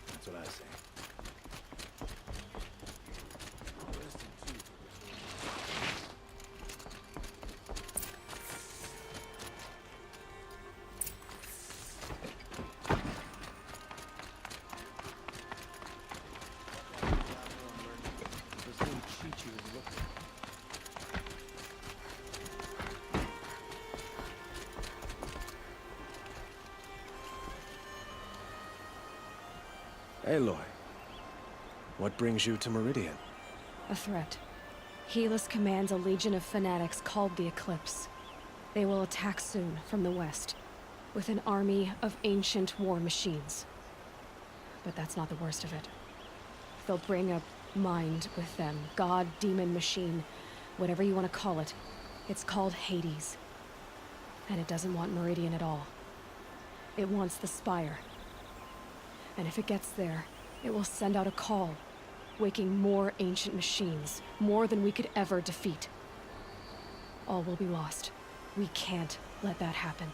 That's what I say. Aloy, what brings you to Meridian? A threat. Helis commands a legion of fanatics called the Eclipse. They will attack soon from the west, with an army of ancient war machines. But that's not the worst of it. They'll bring a mind with them. God, demon, machine, whatever you want to call it. It's called Hades. And it doesn't want Meridian at all. It wants the Spire. And if it gets there, it will send out a call, waking more ancient machines, more than we could ever defeat. All will be lost. We can't let that happen.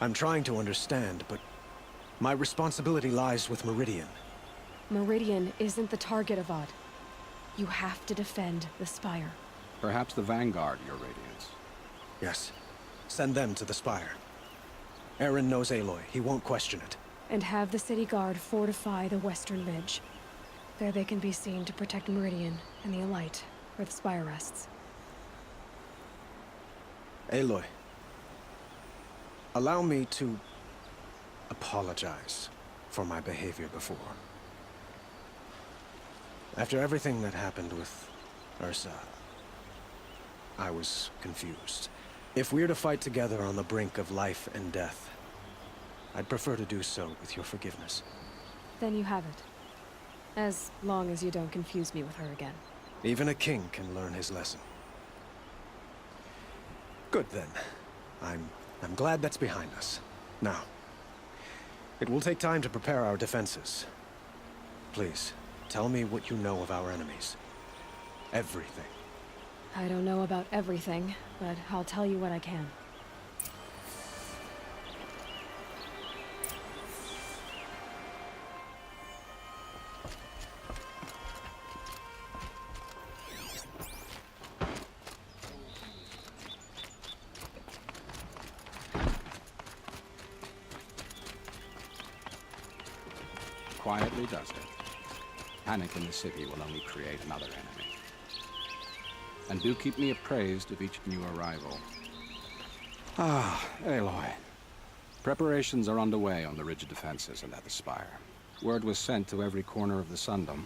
I'm trying to understand, but my responsibility lies with Meridian. Meridian isn't the target, Avad. You have to defend the Spire. Perhaps the Vanguard, Your Radiance. Yes. Send them to the Spire. Aaron knows Aloy. He won't question it. And have the city guard fortify the western ridge. There they can be seen to protect Meridian and the Elite, where the Spire rests. Aloy, allow me to apologize for my behavior before. After everything that happened with Ursa, I was confused. If we're to fight together on the brink of life and death, I'd prefer to do so with your forgiveness. Then you have it. As long as you don't confuse me with her again. Even a king can learn his lesson. Good then. I'm glad that's behind us. Now, it will take time to prepare our defenses. Please, tell me what you know of our enemies. Everything. I don't know about everything, but I'll tell you what I can. Quietly does it. Panic in the city will only create another enemy. And do keep me appraised of each new arrival. Ah, Aloy. Preparations are underway on the ridge defenses and at the Spire. Word was sent to every corner of the Sundom.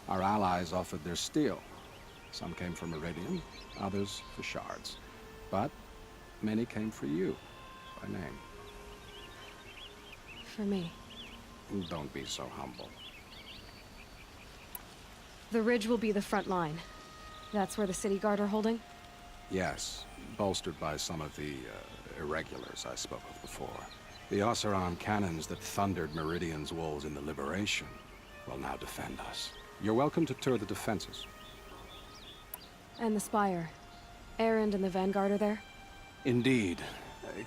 Our allies offered their steel. Some came for Meridian, others for shards. But many came for you, by name. For me. Don't be so humble. The ridge will be the front line. That's where the city guard are holding? Yes, bolstered by some of the irregulars I spoke of before. The Oseram cannons that thundered Meridian's walls in the Liberation will now defend us. You're welcome to tour the defenses. And the Spire. Erend and the Vanguard are there? Indeed.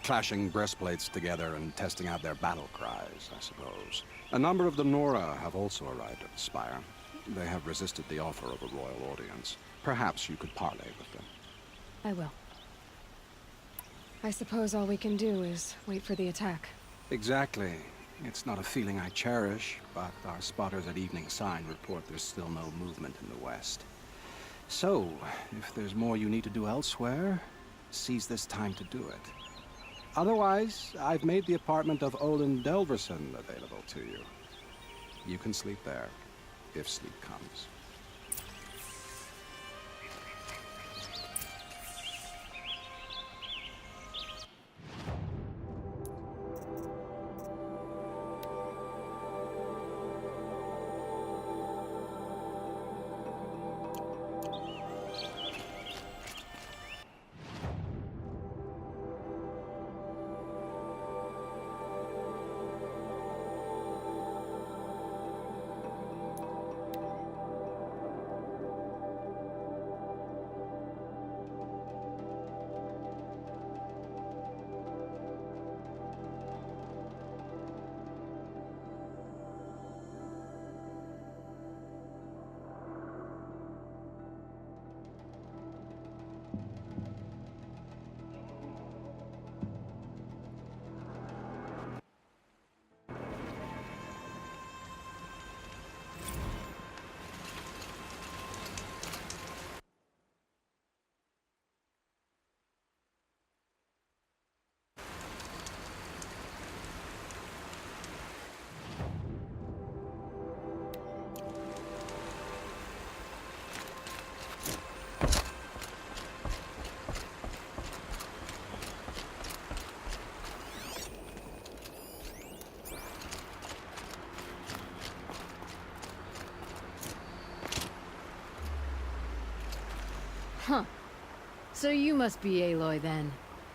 Clashing breastplates together and testing out their battle cries, I suppose. A number of the Nora have also arrived at the Spire. They have resisted the offer of a royal audience. Perhaps you could parley with them. I will. I suppose all we can do is wait for the attack. Exactly. It's not a feeling I cherish, but our spotters at Evening Sign report there's still no movement in the west. So, if there's more you need to do elsewhere, seize this time to do it. Otherwise, I've made the apartment of Olin Delverson available to you. You can sleep there, if sleep comes. Huh. So you must be Aloy then.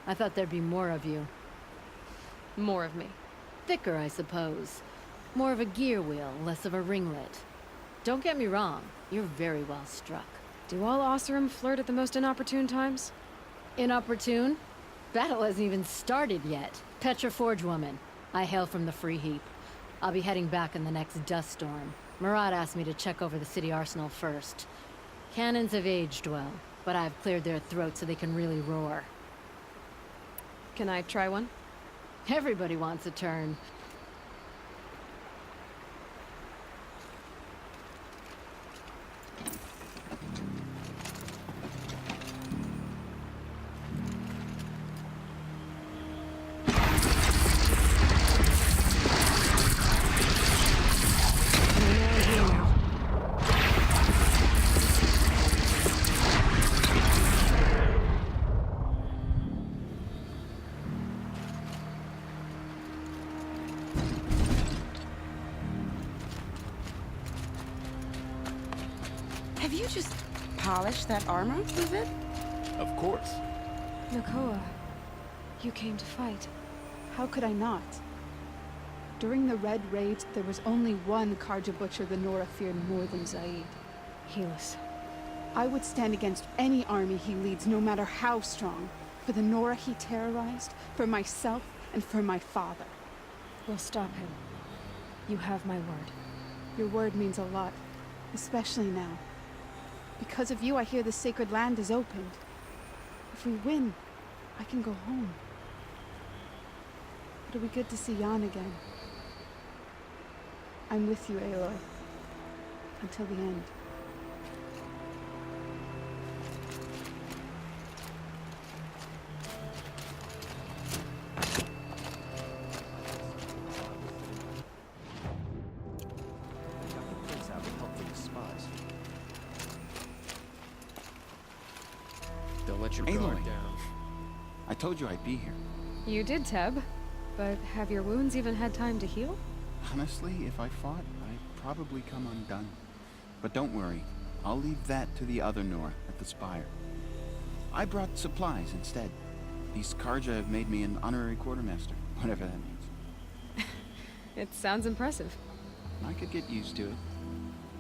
I thought there'd be more of you. More of me. Thicker, I suppose. More of a gear wheel, less of a ringlet. Don't get me wrong, you're very well struck. Do all Oseram flirt at the most inopportune times? Inopportune? Battle hasn't even started yet. Petra Forge woman. I hail from the Free Heap. I'll be heading back in the next dust storm. Murad asked me to check over the city arsenal first. Cannons have aged well, but I've cleared their throats so they can really roar. Can I try one? Everybody wants a turn. Have you just polished that armor, is it? Of course. Nakoa, you came to fight. How could I not? During the Red Raids, there was only one Karja Butcher the Nora feared more than Zaid. Helis. I would stand against any army he leads, no matter how strong. For the Nora he terrorized, for myself, and for my father. We'll stop him. You have my word. Your word means a lot, especially now. Because of you, I hear the sacred land is opened. If we win, I can go home. It'll be good to see Jan again. I'm with you, Aloy. Until the end. Don't let your Aloy. guard down. I told you I'd be here. You did, Teb. But have your wounds even had time to heal? Honestly, if I fought, I'd probably come undone. But don't worry, I'll leave that to the other Nora at the Spire. I brought supplies instead. These Karja have made me an honorary quartermaster, whatever that means. It sounds impressive. I could get used to it.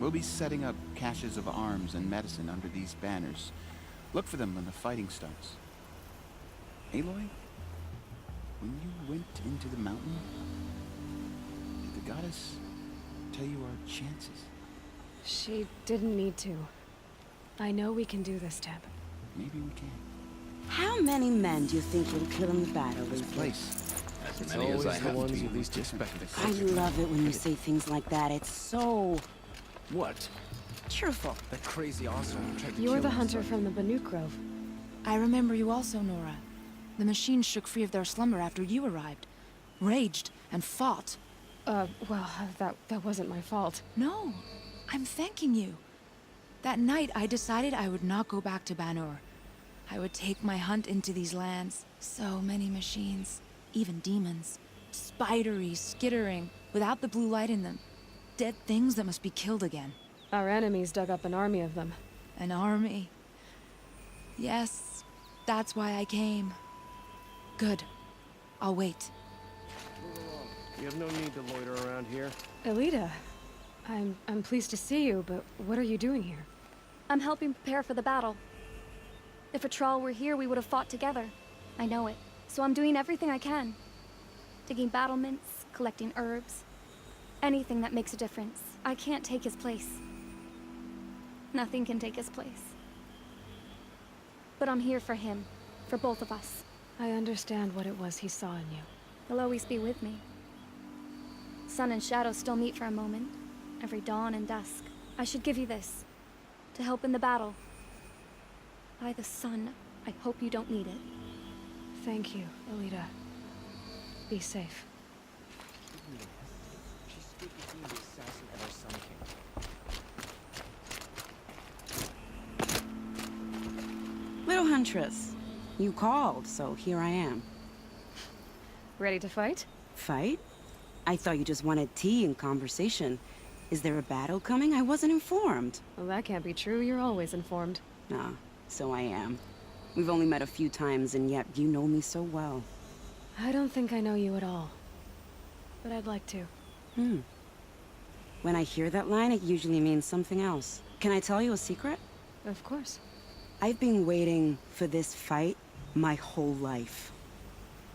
We'll be setting up caches of arms and medicine under these banners. Look for them when the fighting starts. Aloy, when you went into the mountain, did the goddess tell you our chances? She didn't need to. I know we can do this, Teb. Maybe we can. How many men do you think you'll kill in the battle, This Leaflet? place. As It's many as always I the have ones to you be least different. expect. I love it when you say things like that. It's so What? cheerful. That crazy Oseram tried to You're kill the us, hunter but- from the Banuk Grove. I remember you also, Nora. The machines shook free of their slumber after you arrived. Raged and fought. Well, that wasn't my fault. No, I'm thanking you. That night, I decided I would not go back to Banur. I would take my hunt into these lands. So many machines, even demons. Spidery, skittering, without the blue light in them. Dead things that must be killed again. Our enemies dug up an army of them. An army. Yes, that's why I came. Good. I'll wait. Move along. You have no need to loiter around here. Elita, I'm pleased to see you, but what are you doing here? I'm helping prepare for the battle. If a Thrall were here, we would have fought together. I know it. So I'm doing everything I can. Digging battlements, collecting herbs. Anything that makes a difference. I can't take his place. Nothing can take his place. But I'm here for him. For both of us. I understand what it was he saw in you. He'll always be with me. Sun and shadow still meet for a moment. Every dawn and dusk. I should give you this. To help in the battle. By the sun, I hope you don't need it. Thank you, Elita. Be safe. She stood between the assassin and our Sun King. Little Huntress, you called, so here I am. Ready to fight? Fight? I thought you just wanted tea and conversation. Is there a battle coming? I wasn't informed. Well, that can't be true. You're always informed. Nah, So I am. We've only met a few times, and yet you know me so well. I don't think I know you at all. But I'd like to. When I hear that line, it usually means something else. Can I tell you a secret? Of course. I've been waiting for this fight my whole life.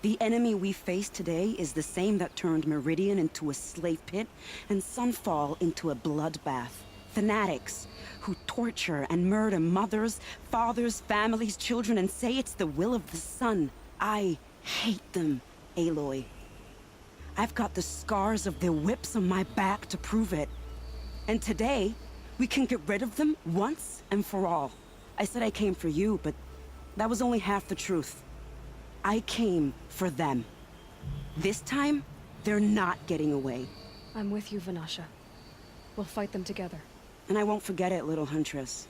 The enemy we face today is the same that turned Meridian into a slave pit and Sunfall into a bloodbath. Fanatics who torture and murder mothers, fathers, families, children, and say it's the will of the sun. I hate them, Aloy. I've got the scars of their whips on my back to prove it. And today, we can get rid of them once and for all. I said I came for you, but that was only half the truth. I came for them. This time, they're not getting away. I'm with you, Vanasha. We'll fight them together. And I won't forget it, little huntress.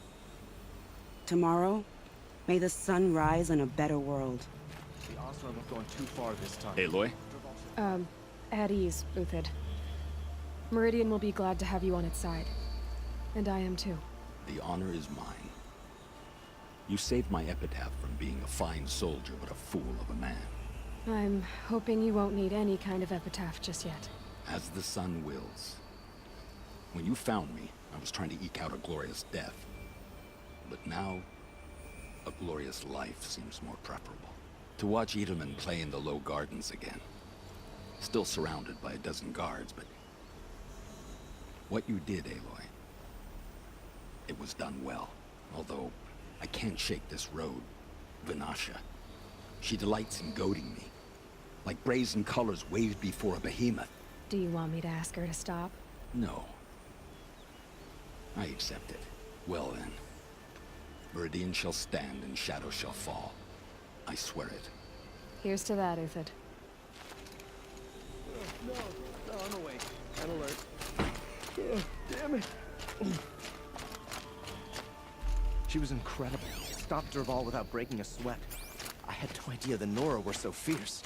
Tomorrow, may the sun rise in a better world. The Arsenal have gone too far this time. Aloy? At ease, Uthid. Meridian will be glad to have you on its side. And I am too. The honor is mine. You saved my epitaph from being a fine soldier, but a fool of a man. I'm hoping you won't need any kind of epitaph just yet. As the sun wills. When you found me, I was trying to eke out a glorious death. But now, a glorious life seems more preferable. To watch Edelman play in the low gardens again. Still surrounded by a dozen guards, but... what you did, Aloy, it was done well. Although, I can't shake this road. Vanasha. She delights in goading me. Like brazen colors waved before a behemoth. Do you want me to ask her to stop? No. I accept it. Well then. Meridian shall stand and shadow shall fall. I swear it. Here's to that, Uthid. No, I'm awake. Red alert. Damn it. She was incredible. Stopped Dervahl without breaking a sweat. I had no idea the Nora were so fierce.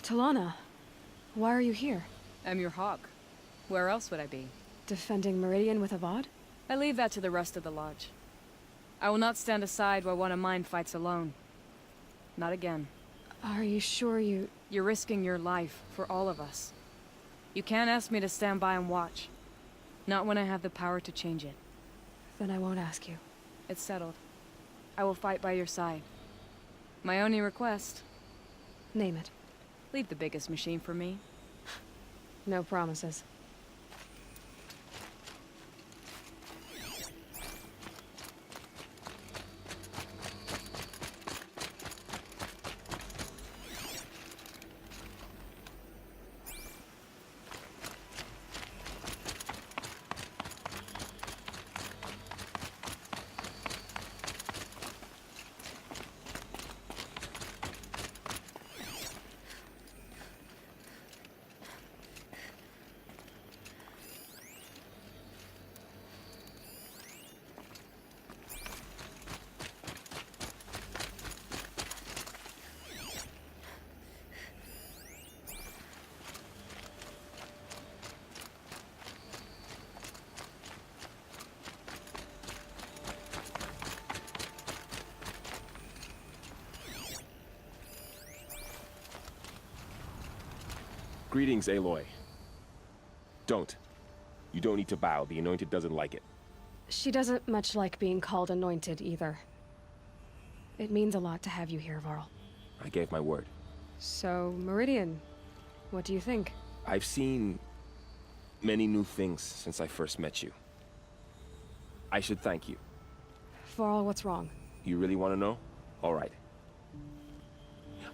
Talana, why are you here? I'm your hawk. Where else would I be? Defending Meridian with Avad? I leave that to the rest of the Lodge. I will not stand aside while one of mine fights alone. Not again. Are you sure you... You're risking your life for all of us. You can't ask me to stand by and watch. Not when I have the power to change it. Then I won't ask you. It's settled. I will fight by your side. My only request... Name it. Leave the biggest machine for me. No promises. Greetings, Aloy. Don't. You don't need to bow. The Anointed doesn't like it. She doesn't much like being called anointed, either. It means a lot to have you here, Varl. I gave my word. So, Meridian, what do you think? I've seen many new things since I first met you. I should thank you. Varl, what's wrong? You really want to know? All right.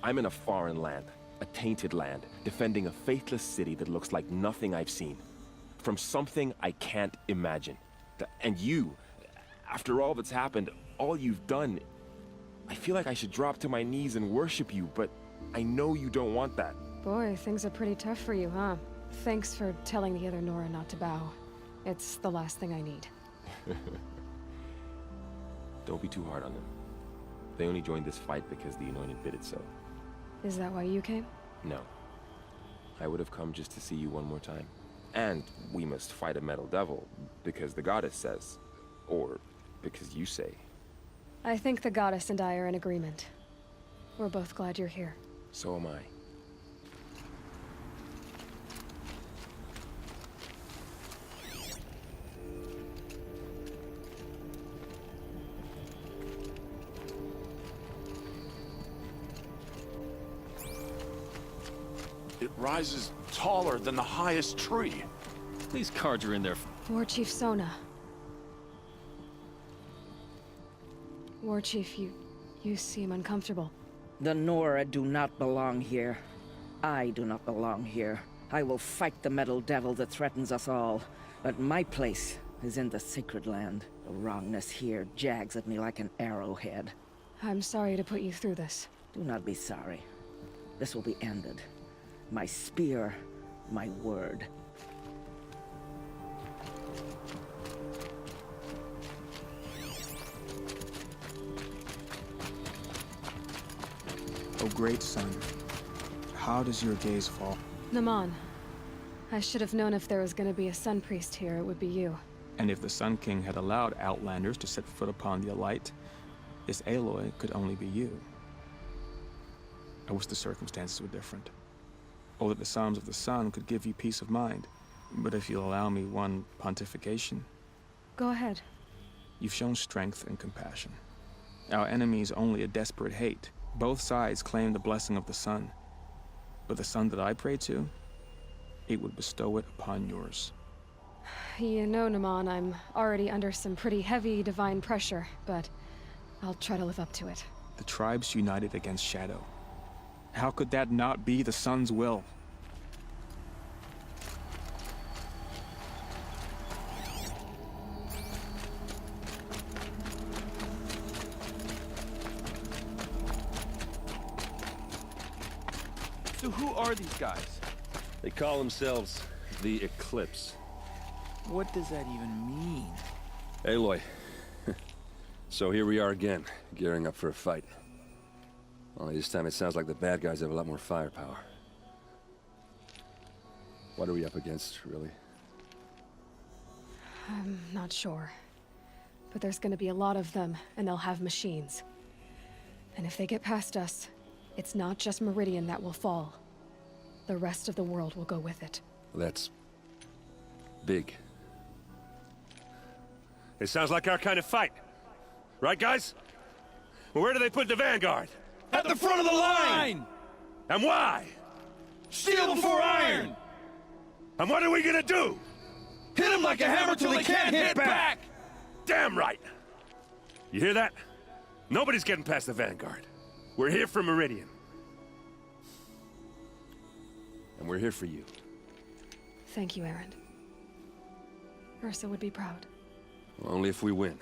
I'm in a foreign land, a tainted land, defending a faithless city that looks like nothing I've seen. From something I can't imagine. And you, after all that's happened, all you've done, I feel like I should drop to my knees and worship you, but I know you don't want that. Boy, things are pretty tough for you, huh? Thanks for telling the other Nora not to bow. It's the last thing I need. Don't be too hard on them. They only joined this fight because the Anointed bid it so. Is that why you came? No. I would have come just to see you one more time. And we must fight a metal devil, because the goddess says. Or because you say. I think the goddess and I are in agreement. We're both glad you're here. So am I. It rises taller than the highest tree. These cards are in there. War Chief Sona. War Chief, you seem uncomfortable. The Nora do not belong here. I do not belong here. I will fight the metal devil that threatens us all. But my place is in the sacred land. The wrongness here jags at me like an arrowhead. I'm sorry to put you through this. Do not be sorry. This will be ended. My spear, my word. O great sun, how does your gaze fall? Naman. I should have known if there was going to be a Sun Priest here, it would be you. And if the Sun King had allowed Outlanders to set foot upon the Alight, this Aloy could only be you. I wish the circumstances were different. Or that the Psalms of the Sun could give you peace of mind. But if you'll allow me one pontification... Go ahead. You've shown strength and compassion. Our enemy is only a desperate hate. Both sides claim the blessing of the sun. But the sun that I pray to, it would bestow it upon yours. You know, Naman, I'm already under some pretty heavy divine pressure, but I'll try to live up to it. The tribes united against Shadow. How could that not be the sun's will? So who are these guys? They call themselves the Eclipse. What does that even mean? Aloy. So here we are again, gearing up for a fight. Only this time it sounds like the bad guys have a lot more firepower. What are we up against, really? I'm not sure. But there's gonna be a lot of them, and they'll have machines. And if they get past us, it's not just Meridian that will fall. The rest of the world will go with it. That's... big. It sounds like our kind of fight. Right, guys? Well, where do they put the Vanguard? At the front of the line! And why? Steel before iron! And what are we gonna do? Hit them like a hammer till they can't hit back! Damn right! You hear that? Nobody's getting past the Vanguard. We're here for Meridian. And we're here for you. Thank you, Aaron. Ursa would be proud. Well, only if we win.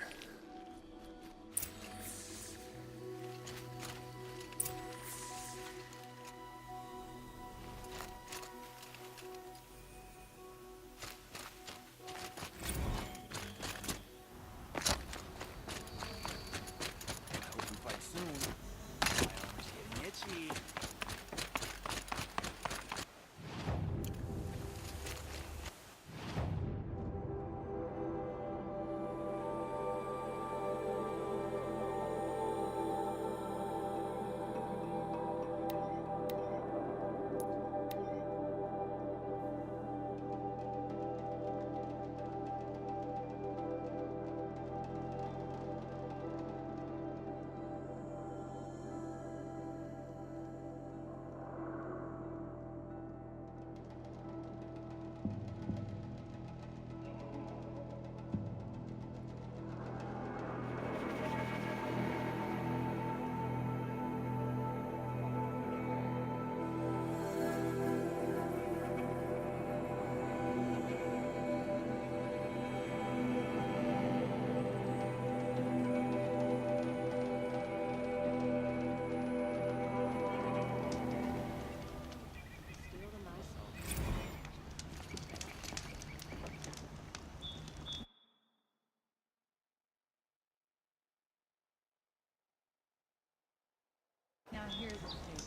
hear this thing.